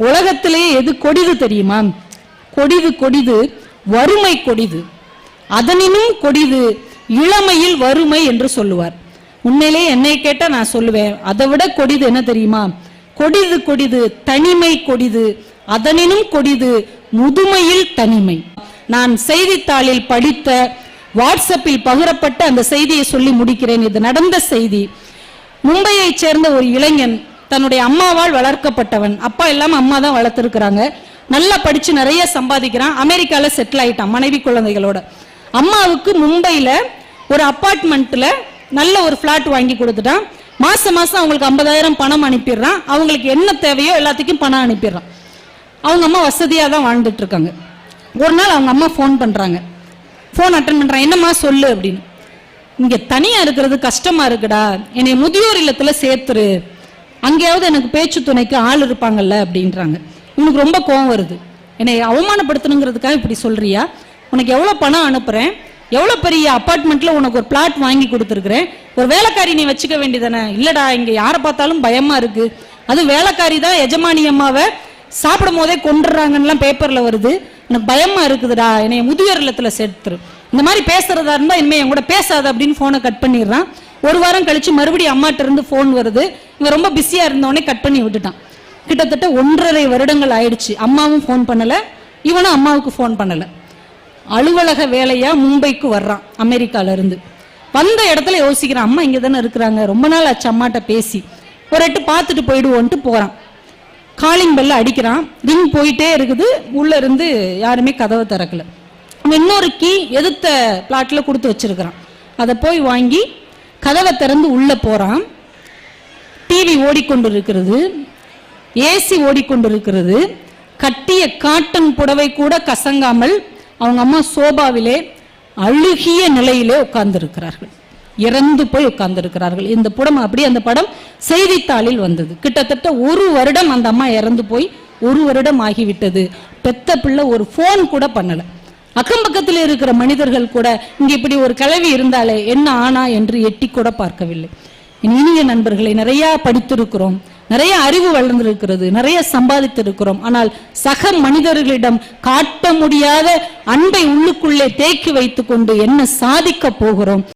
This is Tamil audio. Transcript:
உலகத்திலே எது கொடிது தெரியுமா? கொடிது கொடிது வறுமை கொடிது, அதனினும் கொடிது இளமையில் வறுமை என்று சொல்லுவார். உண்மையிலே என்னை கேட்டா நான் சொல்லுவேன், அதை விட கொடிது என்ன தெரியுமா? கொடிது கொடிது தனிமை கொடிது, அதனினும் கொடிது முதுமையில் தனிமை. நான் செய்தித்தாளில் படித்த, வாட்ஸ்அப்பில் பகிரப்பட்ட அந்த செய்தியை சொல்லி முடிக்கிறேன். இது நடந்த செய்தி. மும்பையை சேர்ந்த ஒரு இளைஞன், தன்னுடைய அம்மாவால் வளர்க்கப்பட்டவன், அப்பா இல்லாம அம்மா தான் வளர்த்திருக்கிறாங்க. நல்லா படிச்சு நிறைய சம்பாதிக்கிறான். அமெரிக்கால செட்டில் ஆயிட்டான் மனைவி குழந்தைகளோட. அம்மாவுக்கு மும்பையில ஒரு அபார்ட்மெண்ட்ல நல்ல ஒரு பிளாட் வாங்கி கொடுத்துட்டான். மாசம் மாசம் அவங்களுக்கு 50,000 பணம் அனுப்பிடுறான். அவங்களுக்கு என்ன தேவையோ எல்லாத்துக்கும் பணம் அனுப்பிடுறான். அவங்க அம்மா வசதியா தான் வாழ்ந்துட்டு இருக்காங்க. ஒரு நாள் அவங்க அம்மா ஃபோன் பண்றாங்க. ஃபோன் அட்டன் பண்றாங்க. என்னம்மா சொல்லு அப்படின்னு. இங்க தனியா இருக்கிறது கஷ்டமா இருக்குடா, என்னை முதியோர் இல்லத்துல சேர்த்துரு, அங்கேயாவது எனக்கு பேச்சு துணைக்கு ஆள் இருப்பாங்கல்ல அப்படின்றாங்க. உனக்கு ரொம்ப கோவம் வருது, என்னை அவமானப்படுத்தணுங்கிறதுக்காக இப்படி சொல்றியா? உனக்கு எவ்வளவு பணம் அனுப்புறேன், எவ்வளவு பெரிய அபார்ட்மெண்ட்ல உனக்கு ஒரு பிளாட் வாங்கி கொடுத்துருக்கிறேன், ஒரு வேலைக்காரி நீ வச்சுக்க வேண்டியதானே? இல்லடா, இங்க யாரை பார்த்தாலும் பயமா இருக்கு, அது வேலைக்காரி தான் எஜமானி அம்மாவை சாப்பிடும் போதே கொண்டுறாங்கன்னு பேப்பர்ல வருது, எனக்கு பயமா இருக்குதுடா, என்னை முதியோர் இல்லத்துல சேர்த்துரு. இந்த மாதிரி பேசுறதா இருந்தா இனிமே என் கூட பேசாத அப்படின்னு போனை கட் பண்ணிடுறான். ஒரு வாரம் கழிச்சு மறுபடியும் அம்மாட்ட இருந்து போன் வருது. இவன் ரொம்ப பிஸியா இருந்தோடனே கட் பண்ணி விட்டுட்டான். கிட்டத்தட்ட 1.5 வருடங்கள் ஆயிடுச்சு. அம்மாவும் போன் பண்ணல, இவனும் அம்மாவுக்கு போன் பண்ணல. அலுவலக வேலையா மும்பைக்கு வர்றான் அமெரிக்கால இருந்து. வந்த இடத்துல யோசிக்கிறான், அம்மா இங்க தானே இருக்கிறாங்க, ரொம்ப நாள் ஆச்சு அம்மாட்ட பேசி, ஒரு எட்டு பார்த்துட்டு போயிடுவோன்ட்டு போறான். காலிங் பெல்ல அடிக்கிறான். ரிங் போயிட்டே இருக்குது. உள்ள இருந்து யாருமே கதவை திறக்கல. அவன் இன்னொரு கீ எதிர்த்த பிளாட்ல கொடுத்து வச்சிருக்கிறான். அதை போய் வாங்கி கதவை திறந்து உள்ள போறான். டிவி ஓடிக்கொண்டிருக்கிறது, ஏசி ஓடிக்கொண்டிருக்கிறது. கட்டிய காட்டன் புடவை கூட கசங்காமல் அவங்க அம்மா சோபாவிலே அழுகிய நிலையிலே உட்கார்ந்திருக்கிறார்கள். இறந்து போய் உட்கார்ந்திருக்கிறார்கள். இந்த படம் அப்படியே, அந்த படம் செய்தித்தாளில் வந்தது. கிட்டத்தட்ட 1 வருடம் அந்த அம்மா இறந்து போய் 1 வருடம் ஆகிவிட்டது. பெத்த பிள்ளை ஒரு போன் கூட பண்ணல. அக்கம் பக்கத்தில் இருக்கிற மனிதர்கள் கூட இங்க இப்படி ஒரு கிழவி இருந்தாலே என்ன ஆனா என்று எட்டி கூட பார்க்கவில்லை. இனிய நண்பர்களை, நிறைய படித்திருக்கிறோம், நிறைய அறிவு வளர்ந்திருக்கிறது, நிறைய சம்பாதித்திருக்கிறோம். ஆனால் சக மனிதர்களிடம் காட்ட முடியாத அன்பை உள்ளுக்குள்ளே தேக்கி வைத்துக் கொண்டு என்ன சாதிக்க போகிறோம்?